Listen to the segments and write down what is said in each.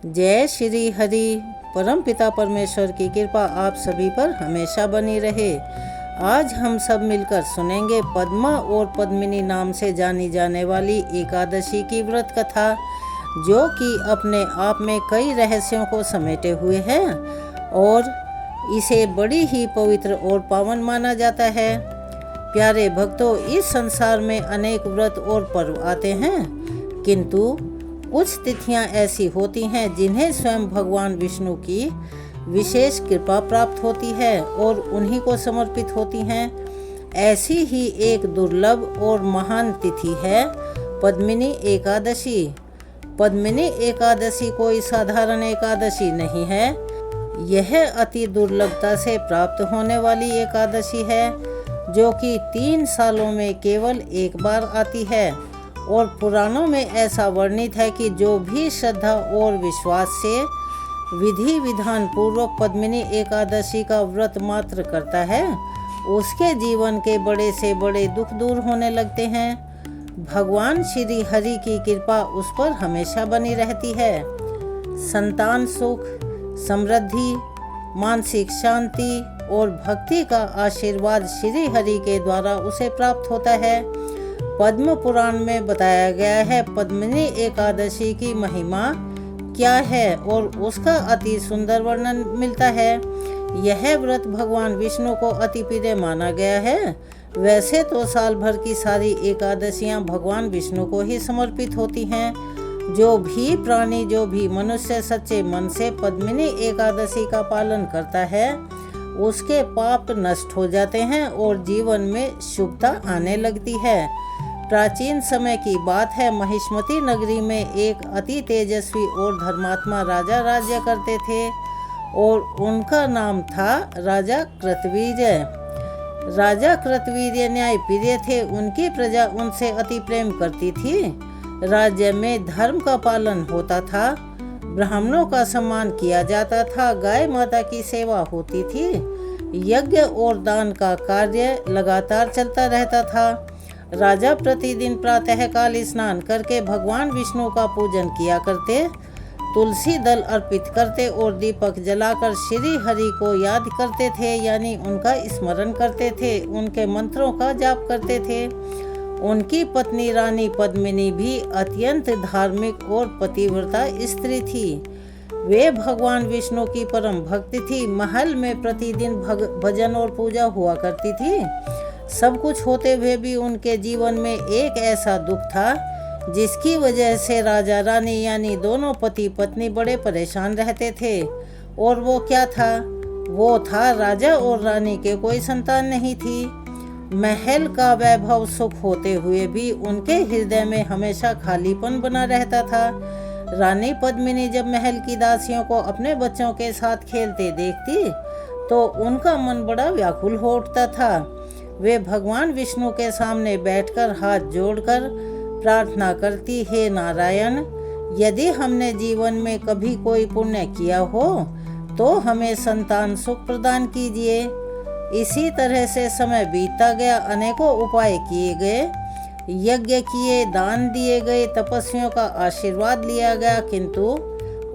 जय श्री हरि। परम पिता परमेश्वर की कृपा आप सभी पर हमेशा बनी रहे। आज हम सब मिलकर सुनेंगे पद्मा और पद्मिनी नाम से जानी जाने वाली एकादशी की व्रत कथा, जो कि अपने आप में कई रहस्यों को समेटे हुए है और इसे बड़ी ही पवित्र और पावन माना जाता है। प्यारे भक्तों, इस संसार में अनेक व्रत और पर्व आते हैं, किंतु कुछ तिथियां ऐसी होती हैं जिन्हें स्वयं भगवान विष्णु की विशेष कृपा प्राप्त होती है और उन्हीं को समर्पित होती हैं। ऐसी ही एक दुर्लभ और महान तिथि है पद्मिनी एकादशी। पद्मिनी एकादशी कोई साधारण एकादशी नहीं है। यह अति दुर्लभता से प्राप्त होने वाली एकादशी है, जो कि 3 सालों में केवल एक बार आती है। और पुराणों में ऐसा वर्णित है कि जो भी श्रद्धा और विश्वास से विधि विधान पूर्वक पद्मिनी एकादशी का व्रत मात्र करता है, उसके जीवन के बड़े से बड़े दुख दूर होने लगते हैं। भगवान श्री हरि की कृपा उस पर हमेशा बनी रहती है। संतान सुख, समृद्धि, मानसिक शांति और भक्ति का आशीर्वाद श्री हरि के द्वारा उसे प्राप्त होता है। पद्म पुराण में बताया गया है पद्मिनी एकादशी की महिमा क्या है और उसका अति सुंदर वर्णन मिलता है। यह व्रत भगवान विष्णु को अति प्रिय माना गया है। वैसे तो साल भर की सारी एकादशियां भगवान विष्णु को ही समर्पित होती हैं। जो भी प्राणी, जो भी मनुष्य सच्चे मन से पद्मिनी एकादशी का पालन करता है, उसके पाप नष्ट हो जाते हैं और जीवन में शुभता आने लगती है। प्राचीन समय की बात है, महिष्मती नगरी में एक अति तेजस्वी और धर्मात्मा राजा राज्य करते थे और उनका नाम था राजा कृतवीर्य। राजा कृतवीर्य न्यायप्रिय थे। उनकी प्रजा उनसे अति प्रेम करती थी। राज्य में धर्म का पालन होता था, ब्राह्मणों का सम्मान किया जाता था, गाय माता की सेवा होती थी, यज्ञ और दान का कार्य लगातार चलता रहता था। राजा प्रतिदिन प्रातःकाल स्नान करके भगवान विष्णु का पूजन किया करते, तुलसी दल अर्पित करते और दीपक जलाकर श्री हरि को याद करते थे, यानी उनका स्मरण करते थे, उनके मंत्रों का जाप करते थे। उनकी पत्नी रानी पद्मिनी भी अत्यंत धार्मिक और पतिव्रता स्त्री थी। वे भगवान विष्णु की परम भक्त थी। महल में प्रतिदिन भजन और पूजा हुआ करती थी। सब कुछ होते हुए भी उनके जीवन में एक ऐसा दुख था जिसकी वजह से राजा रानी यानी दोनों पति पत्नी बड़े परेशान रहते थे। और वो क्या था? वो था राजा और रानी के कोई संतान नहीं थी। महल का वैभव सुख होते हुए भी उनके हृदय में हमेशा खालीपन बना रहता था। रानी पद्मिनी जब महल की दासियों को अपने बच्चों के साथ खेलते देखती तो उनका मन बड़ा व्याकुल हो उठता था। वे भगवान विष्णु के सामने बैठकर हाथ जोड़कर प्रार्थना करती, हे नारायण, यदि हमने जीवन में कभी कोई पुण्य किया हो तो हमें संतान सुख प्रदान कीजिए। इसी तरह से समय बीतता गया। अनेकों उपाय किए गए, यज्ञ किए, दान दिए गए, तपस्वियों का आशीर्वाद लिया गया, किंतु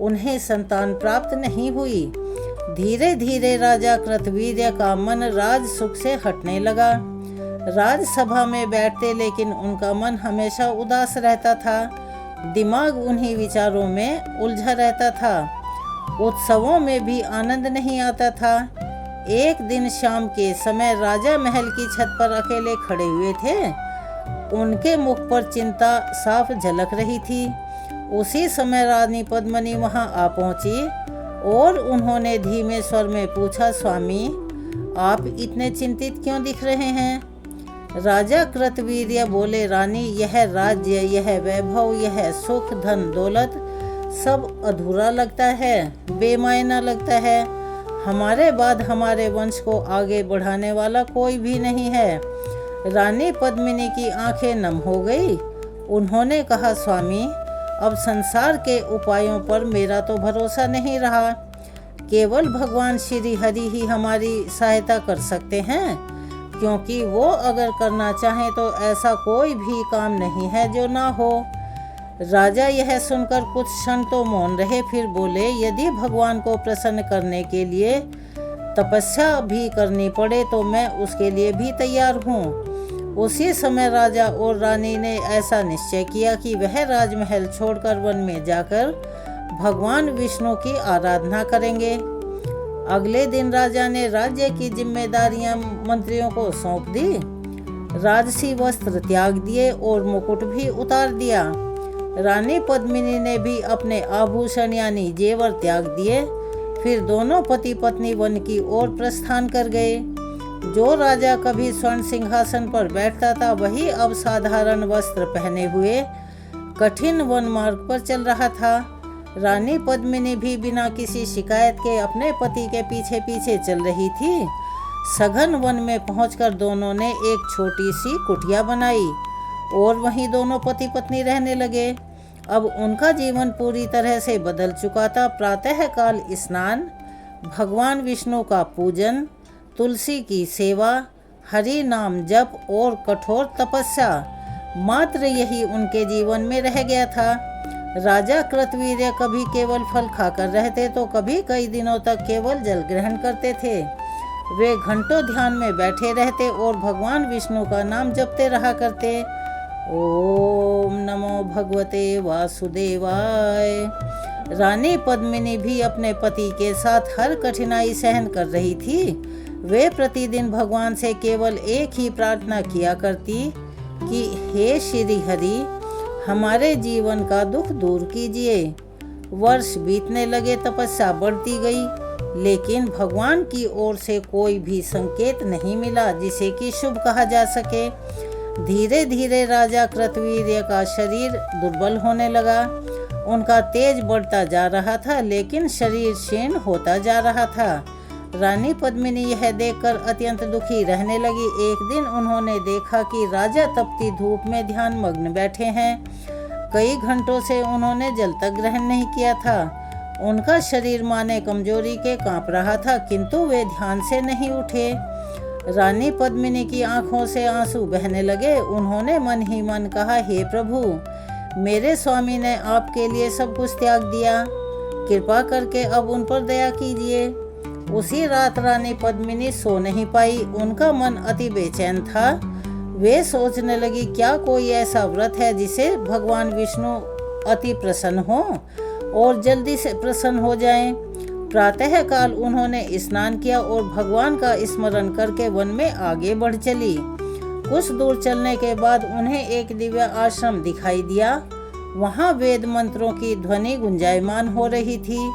उन्हें संतान प्राप्त नहीं हुई। धीरे धीरे राजा कृतवीर्य का मन राज सुख से हटने लगा। राजसभा में बैठते, लेकिन उनका मन हमेशा उदास रहता था। दिमाग उन्हीं विचारों में उलझा रहता था। उत्सवों में भी आनंद नहीं आता था। एक दिन शाम के समय राजा महल की छत पर अकेले खड़े हुए थे। उनके मुख पर चिंता साफ झलक रही थी। उसी समय रानी पद्मिनी वहां आ पहुंची और उन्होंने धीमे स्वर में पूछा, स्वामी, आप इतने चिंतित क्यों दिख रहे हैं? राजा कृतवीर्य बोले, रानी, यह राज्य, यह वैभव, यह सुख, धन दौलत सब अधूरा लगता है, बेमायना लगता है। हमारे बाद हमारे वंश को आगे बढ़ाने वाला कोई भी नहीं है। रानी पद्मिनी की आंखें नम हो गई। उन्होंने कहा, स्वामी, अब संसार के उपायों पर मेरा तो भरोसा नहीं रहा। केवल भगवान श्री हरि ही हमारी सहायता कर सकते हैं, क्योंकि वो अगर करना चाहें तो ऐसा कोई भी काम नहीं है जो ना हो। राजा यह सुनकर कुछ क्षण तो मौन रहे, फिर बोले, यदि भगवान को प्रसन्न करने के लिए तपस्या भी करनी पड़े तो मैं उसके लिए भी तैयार हूँ। उसी समय राजा और रानी ने ऐसा निश्चय किया कि वह राजमहल छोड़कर वन में जाकर भगवान विष्णु की आराधना करेंगे। अगले दिन राजा ने राज्य की जिम्मेदारियां मंत्रियों को सौंप दी, राजसी वस्त्र त्याग दिए और मुकुट भी उतार दिया। रानी पद्मिनी ने भी अपने आभूषण यानी जेवर त्याग दिए। फिर दोनों पति पत्नी वन की ओर प्रस्थान कर गए। जो राजा कभी स्वर्ण सिंहासन पर बैठता था वही अब साधारण वस्त्र पहने हुए कठिन वन मार्ग पर चल रहा था। रानी पद्मिनी भी बिना किसी शिकायत के अपने पति के पीछे पीछे चल रही थी। सघन वन में पहुंचकर दोनों ने एक छोटी सी कुटिया बनाई और वहीं दोनों पति पत्नी रहने लगे। अब उनका जीवन पूरी तरह से बदल चुका था। प्रातःकाल स्नान, भगवान विष्णु का पूजन, तुलसी की सेवा, हरि नाम जप और कठोर तपस्या, मात्र यही उनके जीवन में रह गया था। राजा कृतवीर्य कभी केवल फल खाकर रहते तो कभी कई दिनों तक केवल जल ग्रहण करते थे। वे घंटों ध्यान में बैठे रहते और भगवान विष्णु का नाम जपते रहा करते। ओम नमो भगवते वासुदेवाय। रानी पद्मिनी भी अपने पति के साथ हर कठिनाई सहन कर रही थी। वे प्रतिदिन भगवान से केवल एक ही प्रार्थना किया करती कि हे श्री हरि, हमारे जीवन का दुख दूर कीजिए। वर्ष बीतने लगे, तपस्या बढ़ती गई, लेकिन भगवान की ओर से कोई भी संकेत नहीं मिला जिसे कि शुभ कहा जा सके। धीरे धीरे राजा कृतवीर्य का शरीर दुर्बल होने लगा। उनका तेज बढ़ता जा रहा था, लेकिन शरीर क्षीण होता जा रहा था। रानी पद्मिनी यह देखकर अत्यंत दुखी रहने लगी। एक दिन उन्होंने देखा कि राजा तपती धूप में ध्यान मग्न बैठे हैं। कई घंटों से उन्होंने जल तक ग्रहण नहीं किया था। उनका शरीर माने कमजोरी के कांप रहा था, किंतु वे ध्यान से नहीं उठे। रानी पद्मिनी की आंखों से आंसू बहने लगे। उन्होंने मन ही मन कहा, हे प्रभु, मेरे स्वामी ने आपके लिए सब कुछ त्याग दिया, कृपा करके अब उन पर दया कीजिए। उसी रात रानी पद्मिनी सो नहीं पाई। उनका मन अति बेचैन था। वे सोचने लगी, क्या कोई ऐसा व्रत है जिसे भगवान विष्णु अति प्रसन्न हो और जल्दी से प्रसन्न हो जाएं। प्रातःकाल उन्होंने स्नान किया और भगवान का स्मरण करके वन में आगे बढ़ चली। कुछ दूर चलने के बाद उन्हें एक दिव्य आश्रम दिखाई दिया। वहाँ वेद मंत्रों की ध्वनि गुंजायमान हो रही थी।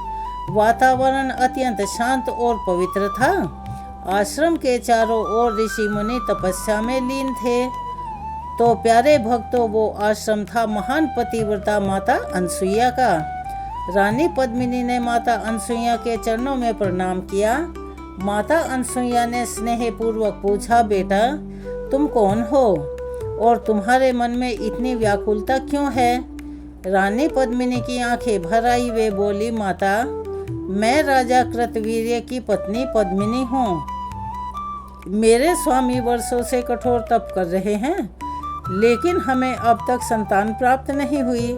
वातावरण अत्यंत शांत और पवित्र था। आश्रम के चारों ओर ऋषि मुनि तपस्या में लीन थे। तो प्यारे भक्तों, वो आश्रम था महान पतिव्रता माता अनसुईया का। रानी पद्मिनी ने माता अनसुईया के चरणों में प्रणाम किया। माता अनसुईया ने स्नेहपूर्वक पूछा, बेटा तुम कौन हो और तुम्हारे मन में इतनी व्याकुलता क्यों है? रानी पद्मिनी की आंखें भर आई। वे बोली, माता, मैं राजा कृतवीर्य की पत्नी पद्मिनी हूँ। मेरे स्वामी वर्षों से कठोर तप कर रहे हैं, लेकिन हमें अब तक संतान प्राप्त नहीं हुई।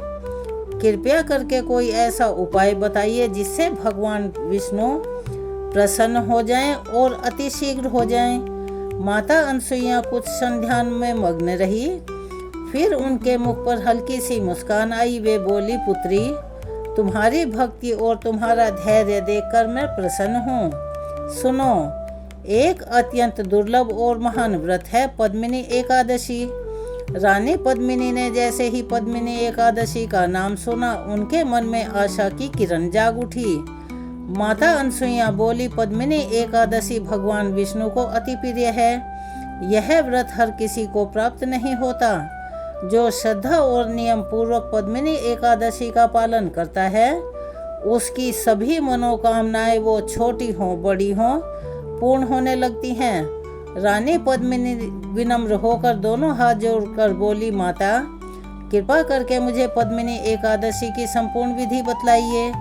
कृपया करके कोई ऐसा उपाय बताइए जिससे भगवान विष्णु प्रसन्न हो जाएं और अतिशीघ्र हो जाएं। माता अनसुईया कुछ क्षण ध्यान में मग्न रही। फिर उनके मुख पर हल्की सी मुस्कान आई। वे बोली, पुत्री, तुम्हारी भक्ति और तुम्हारा धैर्य देखकर मैं प्रसन्न हूँ। सुनो, एक अत्यंत दुर्लभ और महान व्रत है पद्मिनी एकादशी। रानी पद्मिनी ने जैसे ही पद्मिनी एकादशी का नाम सुना, उनके मन में आशा की किरण जाग उठी। माता अनसुईया बोली, पद्मिनी एकादशी भगवान विष्णु को अति प्रिय है। यह व्रत हर किसी को प्राप्त नहीं होता। जो श्रद्धा और नियम पूर्वक पद्मिनी एकादशी का पालन करता है, उसकी सभी मनोकामनाएं, वो छोटी हों बड़ी हों, पूर्ण होने लगती हैं। रानी पद्मिनी विनम्र होकर दोनों हाथ जोड़कर बोली, माता, कृपा करके मुझे पद्मिनी एकादशी की संपूर्ण विधि बतलाइए।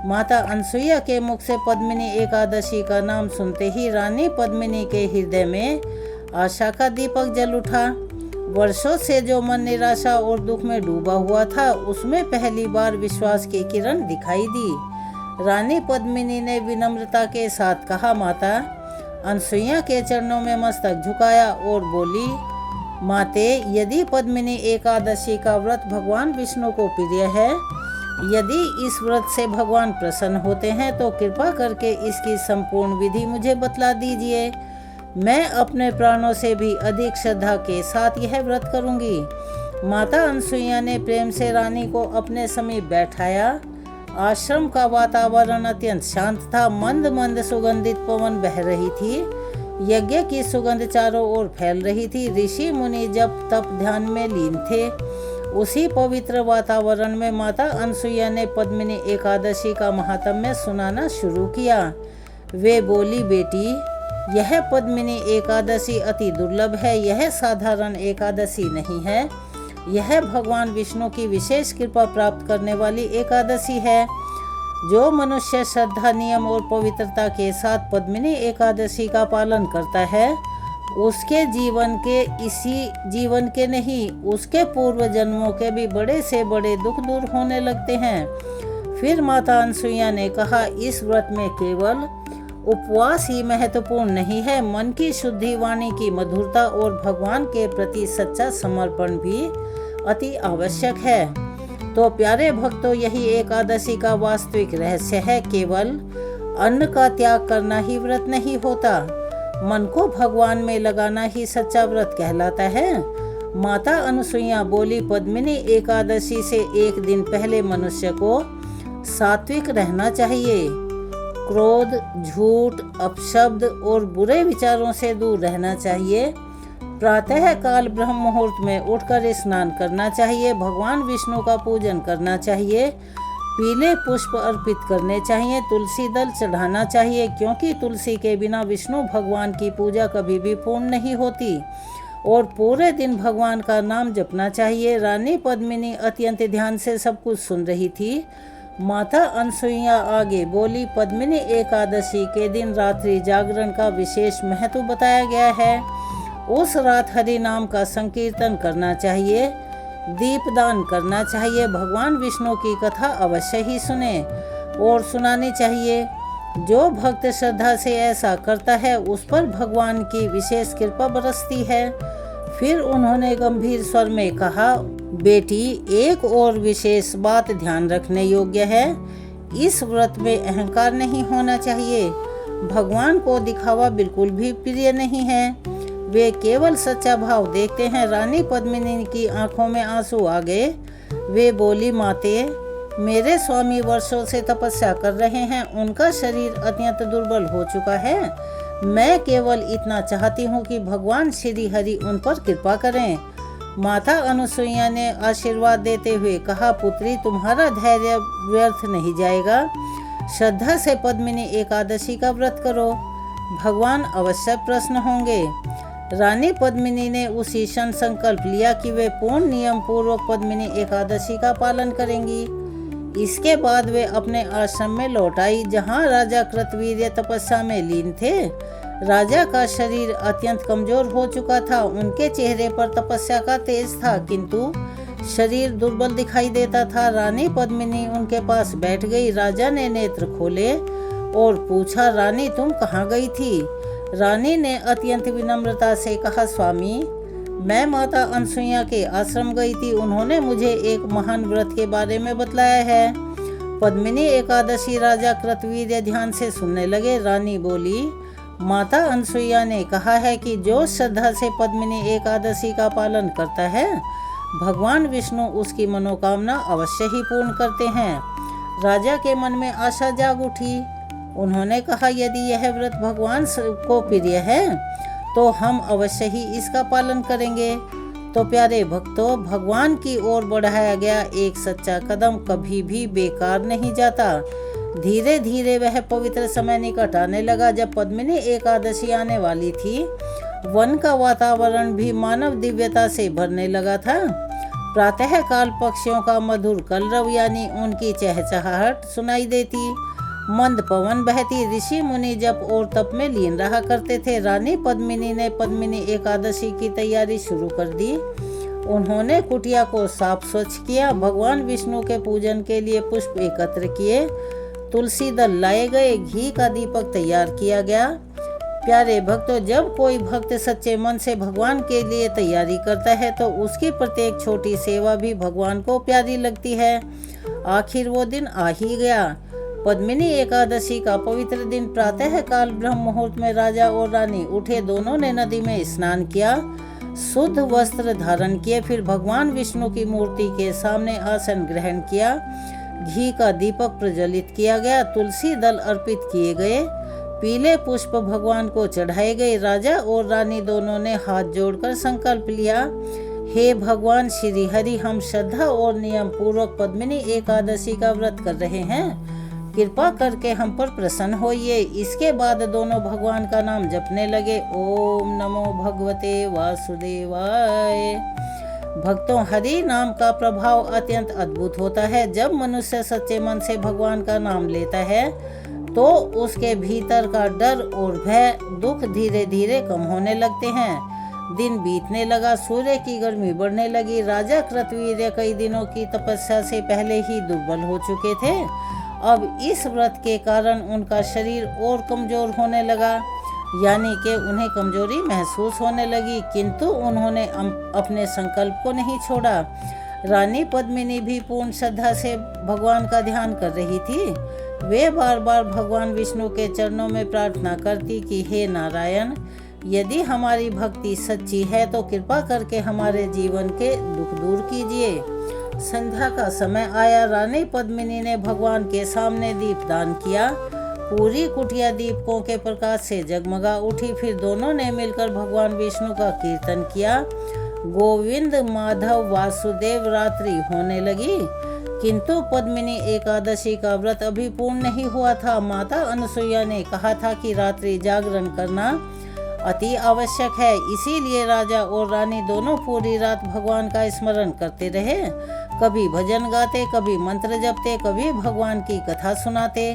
माता अनसुईया के मुख से पद्मिनी एकादशी का नाम सुनते ही रानी पद्मिनी के हृदय में आशा का दीपक जल उठा। वर्षों से जो मन निराशा और दुख में डूबा हुआ था, उसमें पहली बार विश्वास की किरण दिखाई दी। रानी पद्मिनी ने विनम्रता के साथ कहा, माता अनसुईया के चरणों में मस्तक झुकाया और बोली, माते, यदि पद्मिनी एकादशी का व्रत भगवान विष्णु को प्रिय है, यदि इस व्रत से भगवान प्रसन्न होते हैं, तो कृपा करके इसकी संपूर्ण विधि मुझे बतला दीजिए। मैं अपने प्राणों से भी अधिक श्रद्धा के साथ यह व्रत करूंगी। माता अनसुईया ने प्रेम से रानी को अपने समीप बैठाया। आश्रम का वातावरण अत्यंत शांत था। मंद मंद सुगंधित पवन बह रही थी। यज्ञ की सुगंध चारों ओर फैल रही थी। ऋषि मुनि जप तप ध्यान में लीन थे। उसी पवित्र वातावरण में माता अनसुईया ने पद्मिनी एकादशी का महात्म्य सुनाना शुरू किया। वे बोली, बेटी, यह पद्मिनी एकादशी अति दुर्लभ है। यह साधारण एकादशी नहीं है। यह भगवान विष्णु की विशेष कृपा प्राप्त करने वाली एकादशी है। जो मनुष्य श्रद्धा, नियम और पवित्रता के साथ पद्मिनी एकादशी का पालन करता है, उसके जीवन के नहीं, उसके पूर्व जन्मों के भी बड़े से बड़े दुख दूर होने लगते हैं। फिर माता अनसुईया ने कहा, इस व्रत में केवल उपवास ही महत्वपूर्ण नहीं है, मन की शुद्धि, वाणी की मधुरता और भगवान के प्रति सच्चा समर्पण भी अति आवश्यक है। तो प्यारे भक्तों, यही एकादशी का वास्तविक रहस्य है। केवल अन्न का त्याग करना ही व्रत नहीं होता, मन को भगवान में लगाना ही सच्चा व्रत कहलाता है। माता अनसुईया बोली, पद्मिनी एकादशी से एक दिन पहले मनुष्य को सात्विक रहना चाहिए। क्रोध, झूठ, अपशब्द और बुरे विचारों से दूर रहना चाहिए। प्रातः काल ब्रह्म मुहूर्त में उठकर स्नान करना चाहिए। भगवान विष्णु का पूजन करना चाहिए। पीले पुष्प अर्पित करने चाहिए। तुलसी दल चढ़ाना चाहिए, क्योंकि तुलसी के बिना विष्णु भगवान की पूजा कभी भी पूर्ण नहीं होती। और पूरे दिन भगवान का नाम जपना चाहिए। रानी पद्मिनी अत्यंत ध्यान से सब कुछ सुन रही थी। माता अनसुईया आगे बोली, पद्मिनी एकादशी के दिन रात्रि जागरण का विशेष महत्व बताया गया है। उस रात हरि नाम का संकीर्तन करना चाहिए, दीपदान करना चाहिए। भगवान विष्णु की कथा अवश्य ही सुने और सुनानी चाहिए। जो भक्त श्रद्धा से ऐसा करता है, उस पर भगवान की विशेष कृपा बरसती है। फिर उन्होंने गंभीर स्वर में कहा, बेटी, एक और विशेष बात ध्यान रखने योग्य है। इस व्रत में अहंकार नहीं होना चाहिए। भगवान को दिखावा बिल्कुल भी प्रिय नहीं है। वे केवल सच्चा भाव देखते हैं। रानी पद्मिनी की आंखों में आंसू आ गए। वे बोली, माते, मेरे स्वामी वर्षों से तपस्या कर रहे हैं। उनका शरीर अत्यंत दुर्बल हो चुका है। मैं केवल इतना चाहती हूँ कि भगवान श्री हरि उन पर कृपा करें। माता अनसुईया ने आशीर्वाद देते हुए कहा, पुत्री, तुम्हारा धैर्य व्यर्थ नहीं जाएगा। श्रद्धा से पद्मिनी एकादशी का व्रत करो, भगवान अवश्य प्रसन्न होंगे। रानी पद्मिनी ने उसी क्षण संकल्प लिया कि वे पूर्ण नियम पूर्वक पद्मिनी एकादशी का पालन करेंगी। इसके बाद वे अपने आश्रम में लौट आई, जहाँ राजा कृतवीर्य तपस्या में लीन थे। राजा का शरीर अत्यंत कमजोर हो चुका था। उनके चेहरे पर तपस्या का तेज था, किंतु शरीर दुर्बल दिखाई देता था। रानी पद्मिनी उनके पास बैठ गई। राजा ने नेत्र खोले और पूछा, रानी, तुम कहाँ गई थी? रानी ने अत्यंत विनम्रता से कहा, स्वामी, मैं माता अनसुईया के आश्रम गई थी। उन्होंने मुझे एक महान व्रत के बारे में बतलाया है। पद्मिनी एकादशी। राजा कृतवीर्य ध्यान से सुनने लगे। रानी बोली, माता अनसुईया ने कहा है कि जो श्रद्धा से पद्मिनी एकादशी का पालन करता है, भगवान विष्णु उसकी मनोकामना अवश्य ही पूर्ण करते हैं। राजा के मन में आशा जाग उठी। उन्होंने कहा, यदि यह व्रत भगवान को प्रिय है, तो हम अवश्य ही इसका पालन करेंगे। तो प्यारे भक्तों, भगवान की ओर बढ़ाया गया एक सच्चा कदम कभी भी बेकार नहीं जाता। धीरे धीरे वह पवित्र समय निकट आने लगा। जब पद्मिनी एकादशी आने वाली थी, वन का वातावरण भी मानव दिव्यता से भरने लगा था। प्रातः काल पक्षियों का मधुर कलरव यानी उनकी चहचहाहट सुनाई देती। मंद पवन बहती, ऋषि मुनि जप और तप में लीन रहा करते थे। रानी पद्मिनी ने पद्मिनी एकादशी की तैयारी शुरू कर दी। उन्होंने कुटिया को साफ स्वच्छ किया, भगवान विष्णु के पूजन के लिए पुष्प एकत्र किए, तुलसी दल लाए गए, घी का दीपक तैयार किया गया। प्यारे भक्तों, जब कोई भक्त सच्चे मन से भगवान के लिए तैयारी करता है तो उसकी प्रत्येक छोटी सेवा भी भगवान को प्यारी लगती है। आखिर वो दिन आ ही गया। पद्मिनी एकादशी का पवित्र दिन प्रातः काल ब्रह्म मुहूर्त में राजा और रानी उठे। दोनों ने नदी में स्नान किया, शुद्ध वस्त्र धारण किए, फिर भगवान विष्णु की मूर्ति के सामने आसन ग्रहण किया। घी का दीपक प्रज्वलित किया गया, तुलसी दल अर्पित किए गए, पीले पुष्प भगवान को चढ़ाए गए। राजा और रानी दोनों ने हाथ जोड़कर संकल्प लिया, हे भगवान श्री हरि, हम श्रद्धा और नियम पूर्वक पद्मिनी एकादशी का व्रत कर रहे हैं, कृपा करके हम पर प्रसन्न होइए। इसके बाद दोनों भगवान का नाम जपने लगे, ओम नमो भगवते वासुदेवाय। भक्तों, हरि नाम का प्रभाव अत्यंत अद्भुत होता है। जब मनुष्य सच्चे मन से भगवान का नाम लेता है तो उसके भीतर का डर और भय, दुख धीरे धीरे कम होने लगते हैं। दिन बीतने लगा, सूर्य की गर्मी बढ़ने लगी। राजा कृतवीर्य कई दिनों की तपस्या से पहले ही दुर्बल हो चुके थे। अब इस व्रत के कारण उनका शरीर और कमजोर होने लगा, यानी कि उन्हें कमजोरी महसूस होने लगी, किंतु उन्होंने अपने संकल्प को नहीं छोड़ा। रानी पद्मिनी भी पूर्ण श्रद्धा से भगवान का ध्यान कर रही थी। वे बार बार भगवान विष्णु के चरणों में प्रार्थना करती कि हे नारायण, यदि हमारी भक्ति सच्ची है तो कृपा करके हमारे जीवन के दुख दूर कीजिए। संध्या का समय आया। रानी पद्मिनी ने भगवान के सामने दीपदान किया। पूरी कुटिया दीपकों के प्रकाश से जगमगा उठी। फिर दोनों ने मिलकर भगवान विष्णु का कीर्तन किया। गोविंद माधव वासुदेव रात्रि होने लगी, किंतु पद्मिनी एकादशी का व्रत अभी पूर्ण नहीं हुआ था। माता अनसुईया ने कहा था कि रात्रि जागरण करना अति आवश्यक है, इसीलिए राजा और रानी दोनों पूरी रात भगवान का स्मरण करते रहे। कभी भजन गाते, कभी मंत्र जपते, कभी भगवान की कथा सुनाते।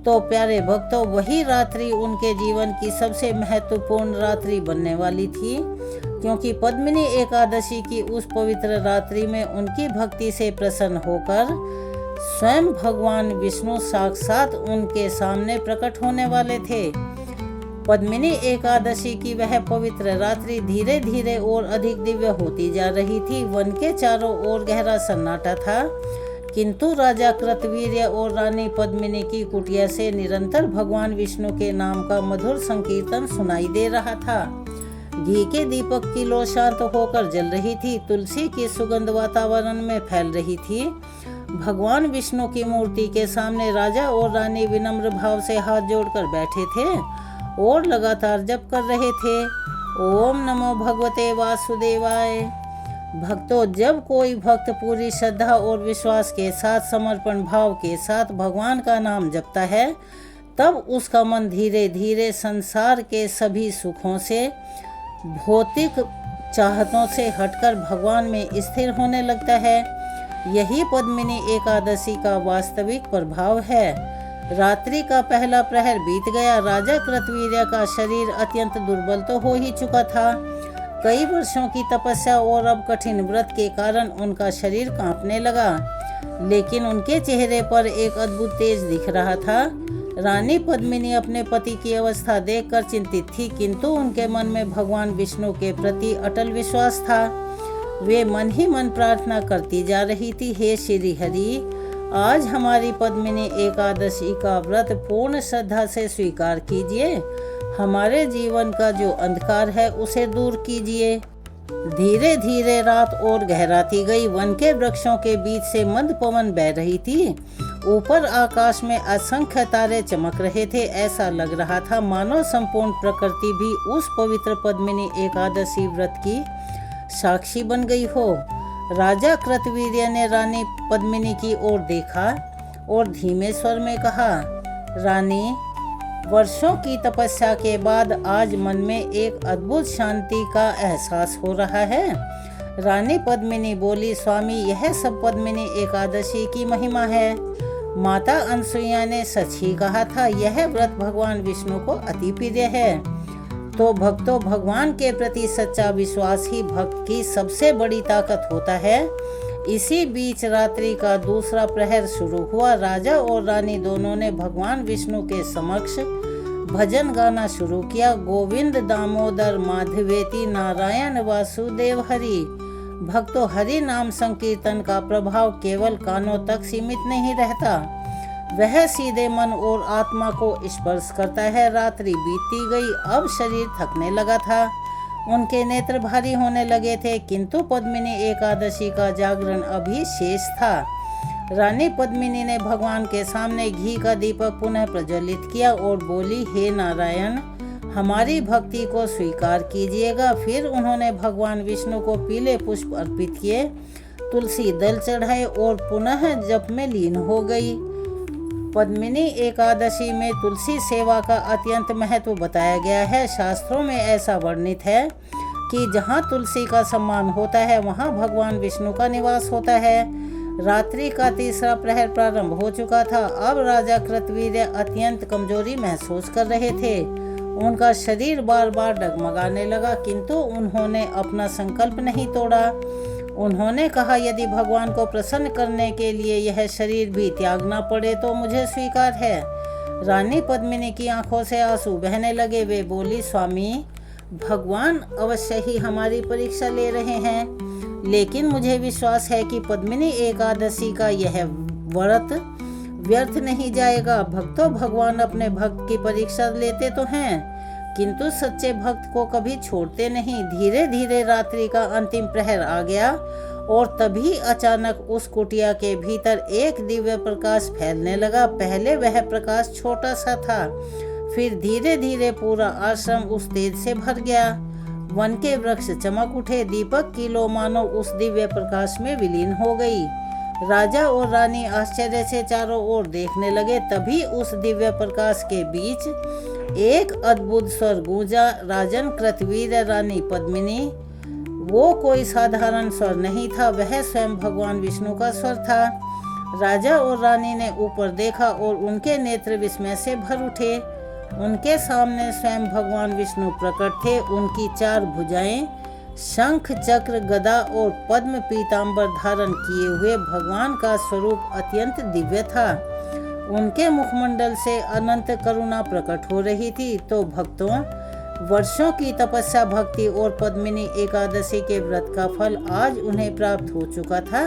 तो प्यारे भक्तों, वही रात्रि उनके जीवन की सबसे महत्वपूर्ण रात्रि बनने वाली थी, क्योंकि पद्मिनी एकादशी की उस पवित्र रात्रि में उनकी भक्ति से प्रसन्न होकर स्वयं भगवान विष्णु साक्षात उनके सामने प्रकट होने वाले थे। पद्मिनी एकादशी की वह पवित्र रात्रि धीरे धीरे और अधिक दिव्य होती जा रही थी। वन के चारों ओर गहरा सन्नाटा था, किंतु राजा कृतवीर्य और रानी पद्मिनी की कुटिया से निरंतर भगवान विष्णु के नाम का मधुर संकीर्तन सुनाई दे रहा था। घी के दीपक की लौ शांत होकर जल रही थी। तुलसी की सुगंध वातावरण में फैल रही थी। भगवान विष्णु की मूर्ति के सामने राजा और रानी विनम्र भाव से हाथ जोड़कर बैठे थे और लगातार जप कर रहे थे, ओम नमो भगवते वासुदेवाय। भक्तों, जब कोई भक्त पूरी श्रद्धा और विश्वास के साथ, समर्पण भाव के साथ भगवान का नाम जपता है, तब उसका मन धीरे धीरे संसार के सभी सुखों से, भौतिक चाहतों से हटकर भगवान में स्थिर होने लगता है। यही पद्मिनी एकादशी का वास्तविक प्रभाव है। रात्रि का पहला प्रहर बीत गया। राजा कृतवीर्य का शरीर अत्यंत दुर्बल तो हो ही चुका था। कई वर्षों की तपस्या और अब कठिन व्रत के कारण उनका शरीर कांपने लगा, लेकिन उनके चेहरे पर एक अद्भुत तेज दिख रहा था। रानी पद्मिनी अपने पति की अवस्था देखकर चिंतित थी, किंतु उनके मन में भगवान विष्णु के प्रति अटल विश्वास था। वे मन ही मन प्रार्थना करती जा रही थी, हे श्री हरि, आज हमारी पद्मिनी एकादशी का व्रत पूर्ण श्रद्धा से स्वीकार कीजिए। हमारे जीवन का जो अंधकार है उसे दूर कीजिए। धीरे धीरे रात और गहराती गई। वन के वृक्षों के बीच से मंद पवन बह रही थी। ऊपर आकाश में असंख्य तारे चमक रहे थे। ऐसा लग रहा था मानो संपूर्ण प्रकृति भी उस पवित्र पद्मिनी एकादशी व्रत की साक्षी बन गई हो। राजा कृतवीर्य ने रानी पद्मिनी की ओर देखा और धीमे स्वर में कहा, रानी, वर्षों की तपस्या के बाद आज मन में एक अद्भुत शांति का एहसास हो रहा है। रानी पद्मिनी बोली, स्वामी, यह सब पद्मिनी एकादशी की महिमा है। माता अनसुईया ने सच ही कहा था, यह व्रत भगवान विष्णु को अति प्रिय है। तो भक्तों, भगवान के प्रति सच्चा विश्वास ही भक्त की सबसे बड़ी ताकत होता है। इसी बीच रात्रि का दूसरा प्रहर शुरू हुआ। राजा और रानी दोनों ने भगवान विष्णु के समक्ष भजन गाना शुरू किया। गोविंद दामोदर माधवेति नारायण वासुदेव हरि। भक्तों, हरि नाम संकीर्तन का प्रभाव केवल कानों तक सीमित नहीं रहता, वह सीधे मन और आत्मा को स्पर्श करता है। रात्रि बीतती गई, अब शरीर थकने लगा था, उनके नेत्र भारी होने लगे थे, किंतु पद्मिनी एकादशी का जागरण अभी शेष था। रानी पद्मिनी ने भगवान के सामने घी का दीपक पुनः प्रज्वलित किया और बोली, हे नारायण, हमारी भक्ति को स्वीकार कीजिएगा। फिर उन्होंने भगवान विष्णु को पीले पुष्प अर्पित किए, तुलसी दल चढ़ाए और पुनः जप में लीन हो गई। पद्मिनी एकादशी में तुलसी सेवा का अत्यंत महत्व बताया गया है। शास्त्रों में ऐसा वर्णित है कि जहाँ तुलसी का सम्मान होता है वहाँ भगवान विष्णु का निवास होता है। रात्रि का तीसरा प्रहर प्रारंभ हो चुका था। अब राजा कृतवीर्य अत्यंत कमजोरी महसूस कर रहे थे। उनका शरीर बार बार डगमगाने लगा, किंतु उन्होंने अपना संकल्प नहीं तोड़ा। उन्होंने कहा, यदि भगवान को प्रसन्न करने के लिए यह शरीर भी त्यागना पड़े तो मुझे स्वीकार है। रानी पद्मिनी की आंखों से आंसू बहने लगे। वे बोली, स्वामी, भगवान अवश्य ही हमारी परीक्षा ले रहे हैं, लेकिन मुझे विश्वास है कि पद्मिनी एकादशी का यह व्रत व्यर्थ नहीं जाएगा। भक्तों, भगवान अपने भक्त की परीक्षा लेते तो हैं, किंतु सच्चे भक्त को कभी छोड़ते नहीं। धीरे धीरे रात्रि का अंतिम प्रहर आ गया और तभी अचानक उस कुटिया के भीतर एक दिव्य प्रकाश फैलने लगा। पहले वह प्रकाश छोटा सा था, फिर धीरे धीरे पूरा आश्रम उस तेज से भर गया। वन के वृक्ष चमक उठे, दीपक की लो मानो उस दिव्य प्रकाश में विलीन हो गई। राजा और रानी आश्चर्य से चारों ओर देखने लगे। तभी उस दिव्य प्रकाश के बीच एक अद्भुत स्वर गूंजा, राजन कृतवीर्य, रानी पद्मिनी। वो कोई साधारण स्वर नहीं था, वह स्वयं भगवान विष्णु का स्वर था। राजा और रानी ने ऊपर देखा और उनके नेत्र विस्मय से भर उठे। उनके सामने स्वयं भगवान विष्णु प्रकट थे। उनकी चार भुजाएं शंख, चक्र, गदा और पद्म पीतांबर धारण किए हुए भगवान का स्वरूप अत्यंत दिव्य था। उनके मुखमंडल से अनंत करुणा प्रकट हो रही थी। तो भक्तों, वर्षों की तपस्या, भक्ति और पद्मिनी एकादशी के व्रत का फल आज उन्हें प्राप्त हो चुका था।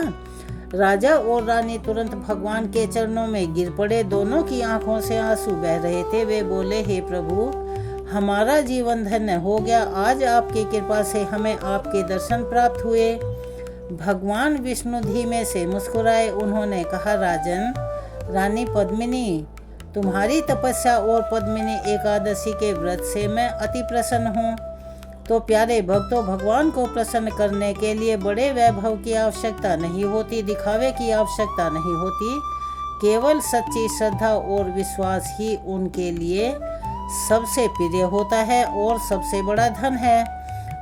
राजा और रानी तुरंत भगवान के चरणों में गिर पड़े। दोनों की आंखों से आंसू बह रहे थे। वे बोले, हे प्रभु, हमारा जीवन धन्य हो गया। आज आपकी कृपा से हमें आपके दर्शन प्राप्त हुए। भगवान विष्णु धीमे से मुस्कुराए। उन्होंने कहा, राजन, रानी पद्मिनी, तुम्हारी तपस्या और पद्मिनी एकादशी के व्रत से मैं अति प्रसन्न हूँ। तो प्यारे भक्तों, भगवान को प्रसन्न करने के लिए बड़े वैभव की आवश्यकता नहीं होती, दिखावे की आवश्यकता नहीं होती। केवल सच्ची श्रद्धा और विश्वास ही उनके लिए सबसे प्रिय होता है और सबसे बड़ा धन है।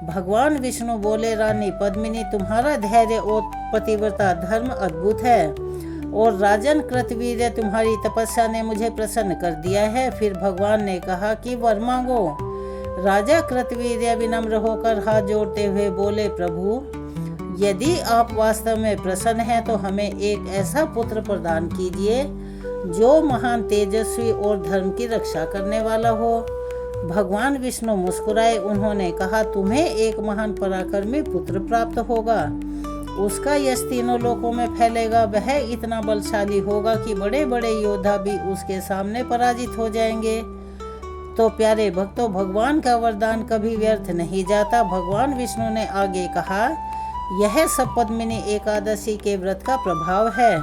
भगवान विष्णु बोले, रानी पद्मिनी, तुम्हारा धैर्य और पतिव्रता धर्म अद्भुत है और राजन कृतवीर्य, तुम्हारी तपस्या ने मुझे प्रसन्न कर दिया है। फिर भगवान ने कहा कि वर मांगो। राजा कृतवीर्य विनम्र होकर हाथ जोड़ते हुए बोले, प्रभु, यदि आप वास्तव में प्रसन्न हैं तो हमें एक ऐसा पुत्र प्रदान कीजिए जो महान, तेजस्वी और धर्म की रक्षा करने वाला हो। भगवान विष्णु मुस्कुराए। उन्होंने कहा, तुम्हें एक महान पराक्रमी पुत्र प्राप्त होगा। उसका यश तीनों लोकों में फैलेगा। वह इतना बलशाली होगा कि बड़े बड़े योद्धा भी उसके सामने पराजित हो जाएंगे। तो प्यारे भक्तों, भगवान का वरदान कभी व्यर्थ नहीं जाता। भगवान विष्णु ने आगे कहा, यह सब पद्मिनी एकादशी के व्रत का प्रभाव है।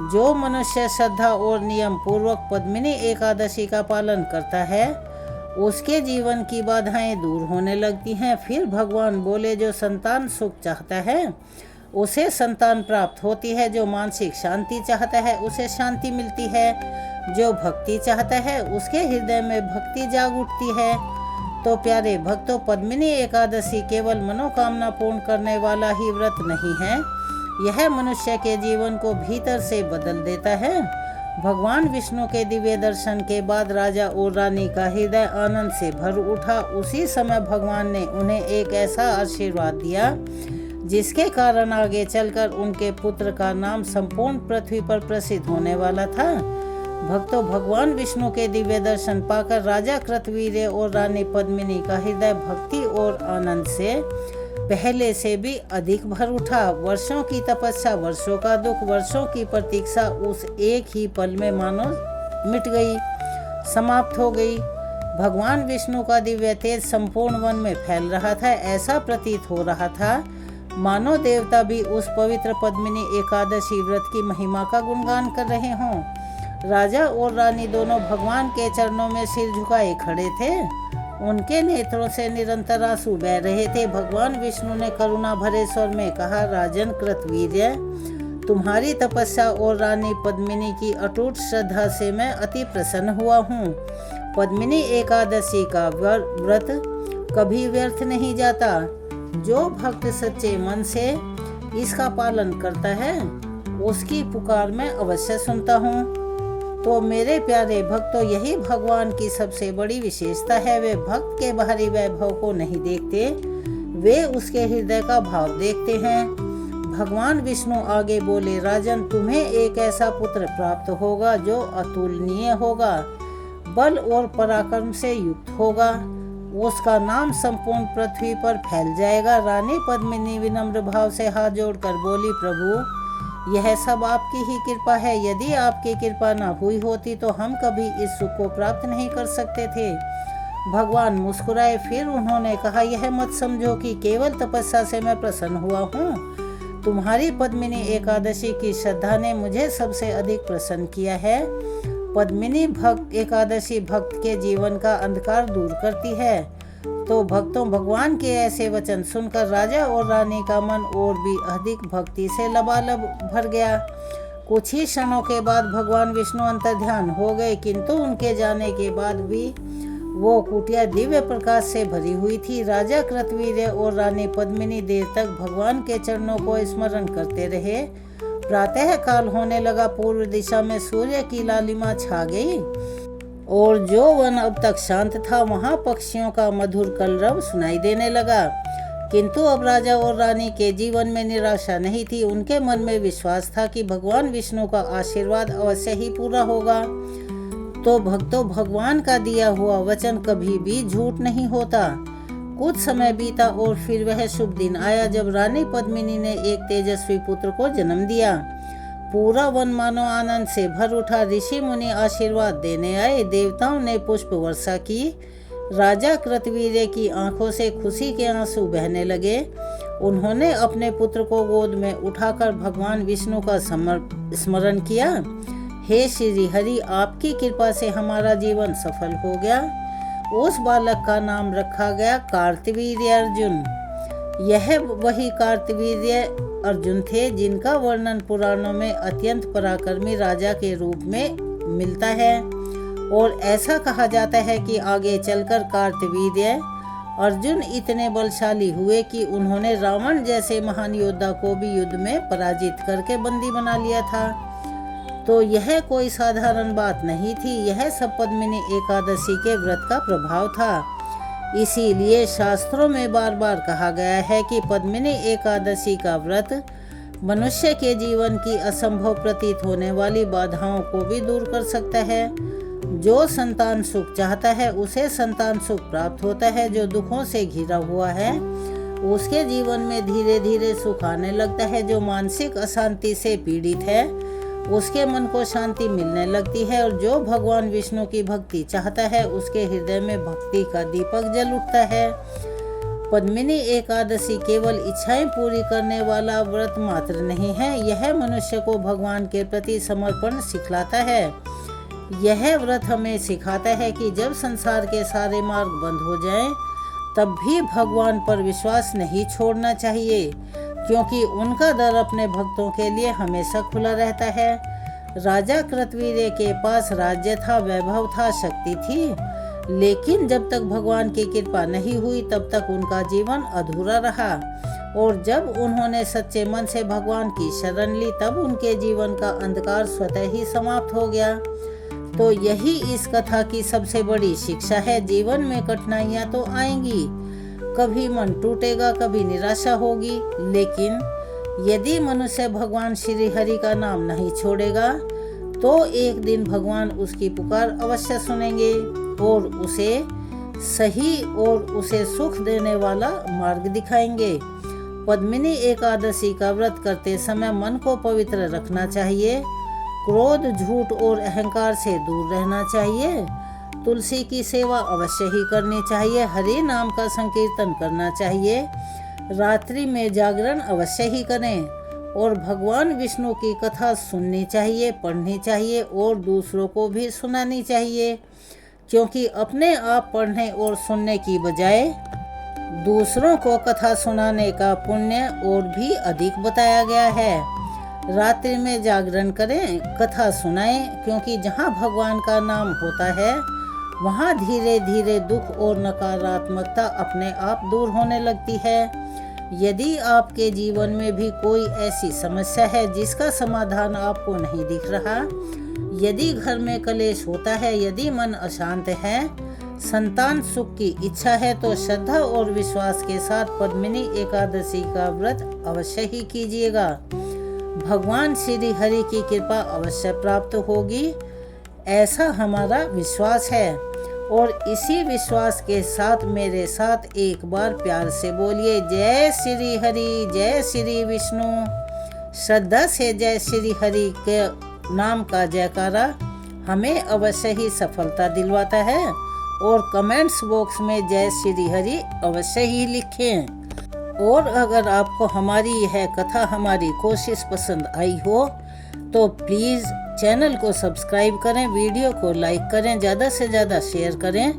जो मनुष्य श्रद्धा और नियम पूर्वक पद्मिनी एकादशी का पालन करता है, उसके जीवन की बाधाएं दूर होने लगती हैं। फिर भगवान बोले, जो संतान सुख चाहता है उसे संतान प्राप्त होती है। जो मानसिक शांति चाहता है उसे शांति मिलती है। जो भक्ति चाहता है उसके हृदय में भक्ति जाग उठती है। तो प्यारे भक्तों, पद्मिनी एकादशी केवल मनोकामना पूर्ण करने वाला ही व्रत नहीं है, यह मनुष्य के जीवन को भीतर से बदल देता है। भगवान विष्णु के दिव्य दर्शन के बाद राजा और रानी का हृदय आनंद से भर उठा। उसी समय भगवान ने उन्हें एक ऐसा आशीर्वाद दिया जिसके कारण आगे चलकर उनके पुत्र का नाम संपूर्ण पृथ्वी पर प्रसिद्ध होने वाला था। भक्तों, भगवान विष्णु के दिव्य दर्शन पाकर राजा कृतवीर्य और रानी पद्मिनी का हृदय भक्ति और आनंद से पहले से भी अधिक भर उठा। वर्षों की तपस्या, वर्षों का दुख, वर्षों की प्रतीक्षा उस एक ही पल में मानो मिट गई, समाप्त हो गई। भगवान विष्णु का दिव्य तेज संपूर्ण वन में फैल रहा था। ऐसा प्रतीत हो रहा था मानो देवता भी उस पवित्र पद्मिनी एकादशी व्रत की महिमा का गुणगान कर रहे हों। राजा और रानी दोनों भगवान के चरणों में सिर झुकाए खड़े थे। उनके नेत्रों से निरंतर आंसू बह रहे थे। भगवान विष्णु ने करुणा भरे स्वर में कहा, राजन कृतवीर्य, तुम्हारी तपस्या और रानी पद्मिनी की अटूट श्रद्धा से मैं अति प्रसन्न हुआ हूँ। पद्मिनी एकादशी का व्रत कभी व्यर्थ नहीं जाता। जो भक्त सच्चे मन से इसका पालन करता है उसकी पुकार मैं अवश्य सुनता हूँ। तो मेरे प्यारे भक्तों, यही भगवान की सबसे बड़ी विशेषता है। वे भक्त के बाहरी वैभव को नहीं देखते, वे उसके हृदय का भाव देखते हैं। भगवान विष्णु आगे बोले, राजन, तुम्हें एक ऐसा पुत्र प्राप्त होगा जो अतुलनीय होगा, बल और पराक्रम से युक्त होगा। उसका नाम संपूर्ण पृथ्वी पर फैल जाएगा। रानी पद्मिनी विनम्र भाव से हाथ जोड़कर बोली, प्रभु, यह सब आपकी ही कृपा है। यदि आपकी कृपा न हुई होती तो हम कभी इस सुख को प्राप्त नहीं कर सकते थे। भगवान मुस्कुराए। फिर उन्होंने कहा, यह मत समझो कि केवल तपस्या से मैं प्रसन्न हुआ हूँ। तुम्हारी पद्मिनी एकादशी की श्रद्धा ने मुझे सबसे अधिक प्रसन्न किया है। पद्मिनी भक्त एकादशी भक्त के जीवन का अंधकार दूर करती है। तो भक्तों, भगवान के ऐसे वचन सुनकर राजा और रानी का मन और भी अधिक भक्ति से लबालब भर गया। कुछ ही क्षणों के बाद भगवान विष्णु अंतर्ध्यान हो गए, किंतु उनके जाने के बाद भी वो कुटिया दिव्य प्रकाश से भरी हुई थी। राजा कृतवीर्य और रानी पद्मिनी देर तक भगवान के चरणों को स्मरण करते रहे। प्रातः काल होने लगा। पूर्व दिशा में सूर्य की लालिमा छा गई और जो वन अब तक शांत था वहां पक्षियों का मधुर कलरव सुनाई देने लगा। किंतु अब राजा और रानी के जीवन में निराशा नहीं थी। उनके मन में विश्वास था कि भगवान विष्णु का आशीर्वाद अवश्य ही पूरा होगा। तो भक्तों, भगवान का दिया हुआ वचन कभी भी झूठ नहीं होता। कुछ समय बीता और फिर वह शुभ दिन आया जब रानी पद्मिनी ने एक तेजस्वी पुत्र को जन्म दिया। पूरा वन मानो आनंद से भर उठा। ऋषि मुनि आशीर्वाद देने आए, देवताओं ने पुष्प वर्षा की। राजा कृतवीर्य की आंखों से खुशी के आंसू बहने लगे। उन्होंने अपने पुत्र को गोद में उठाकर भगवान विष्णु का स्मरण किया। हे श्री हरि, आपकी कृपा से हमारा जीवन सफल हो गया। उस बालक का नाम रखा गया कार्तवीर्य अर्जुन। यह वही कार्तवीर्य अर्जुन थे जिनका वर्णन पुराणों में अत्यंत पराक्रमी राजा के रूप में मिलता है। और ऐसा कहा जाता है कि आगे चलकर कार्तवीर्य अर्जुन इतने बलशाली हुए कि उन्होंने रावण जैसे महान योद्धा को भी युद्ध में पराजित करके बंदी बना लिया था। तो यह कोई साधारण बात नहीं थी, यह सब पद्मिनी एकादशी के व्रत का प्रभाव था। इसीलिए शास्त्रों में बार बार कहा गया है कि पद्मिनी एकादशी का व्रत मनुष्य के जीवन की असंभव प्रतीत होने वाली बाधाओं को भी दूर कर सकता है। जो संतान सुख चाहता है उसे संतान सुख प्राप्त होता है। जो दुखों से घिरा हुआ है उसके जीवन में धीरे धीरे सुख आने लगता है। जो मानसिक अशांति से पीड़ित है उसके मन को शांति मिलने लगती है। और जो भगवान विष्णु की भक्ति चाहता है उसके हृदय में भक्ति का दीपक जल उठता है। पद्मिनी एकादशी केवल इच्छाएं पूरी करने वाला व्रत मात्र नहीं है, यह मनुष्य को भगवान के प्रति समर्पण सिखलाता है। यह व्रत हमें सिखाता है कि जब संसार के सारे मार्ग बंद हो जाएं, तब भी भगवान पर विश्वास नहीं छोड़ना चाहिए, क्योंकि उनका दर अपने भक्तों के लिए हमेशा खुला रहता है। राजा कृतवीर्य के पास राज्य था, वैभव था, शक्ति थी, लेकिन जब तक भगवान की कृपा नहीं हुई तब तक उनका जीवन अधूरा रहा, और जब उन्होंने सच्चे मन से भगवान की शरण ली तब उनके जीवन का अंधकार स्वतः ही समाप्त हो गया। तो यही इस कथा की सबसे बड़ी शिक्षा है। जीवन में कठिनाइयां तो आएंगी, कभी मन टूटेगा, कभी निराशा होगी, लेकिन यदि मनुष्य भगवान श्री हरि का नाम नहीं छोड़ेगा तो एक दिन भगवान उसकी पुकार अवश्य सुनेंगे और उसे सही और उसे सुख देने वाला मार्ग दिखाएंगे। पद्मिनी एकादशी का व्रत करते समय मन को पवित्र रखना चाहिए, क्रोध, झूठ और अहंकार से दूर रहना चाहिए, तुलसी की सेवा अवश्य ही करनी चाहिए, हरि नाम का संकीर्तन करना चाहिए, रात्रि में जागरण अवश्य ही करें और भगवान विष्णु की कथा सुननी चाहिए, पढ़नी चाहिए और दूसरों को भी सुनानी चाहिए, क्योंकि अपने आप पढ़ने और सुनने की बजाय दूसरों को कथा सुनाने का पुण्य और भी अधिक बताया गया है। रात्रि में जागरण करें, कथा सुनाएं, क्योंकि जहाँ भगवान का नाम होता है वहाँ धीरे धीरे दुख और नकारात्मकता अपने आप दूर होने लगती है। यदि आपके जीवन में भी कोई ऐसी समस्या है जिसका समाधान आपको नहीं दिख रहा, यदि घर में कलेश होता है, यदि मन अशांत है, संतान सुख की इच्छा है, तो श्रद्धा और विश्वास के साथ पद्मिनी एकादशी का व्रत अवश्य ही कीजिएगा। भगवान श्री हरि की कृपा अवश्य प्राप्त होगी, ऐसा हमारा विश्वास है। और इसी विश्वास के साथ मेरे साथ एक बार प्यार से बोलिए, जय श्री हरि, जय श्री विष्णु। श्रद्धा से जय श्री हरि के नाम का जयकारा हमें अवश्य ही सफलता दिलवाता है, और कमेंट्स बॉक्स में जय श्री हरि अवश्य ही लिखें। और अगर आपको हमारी यह कथा, हमारी कोशिश पसंद आई हो तो प्लीज़ चैनल को सब्सक्राइब करें, वीडियो को लाइक करें, ज़्यादा से ज़्यादा शेयर करें,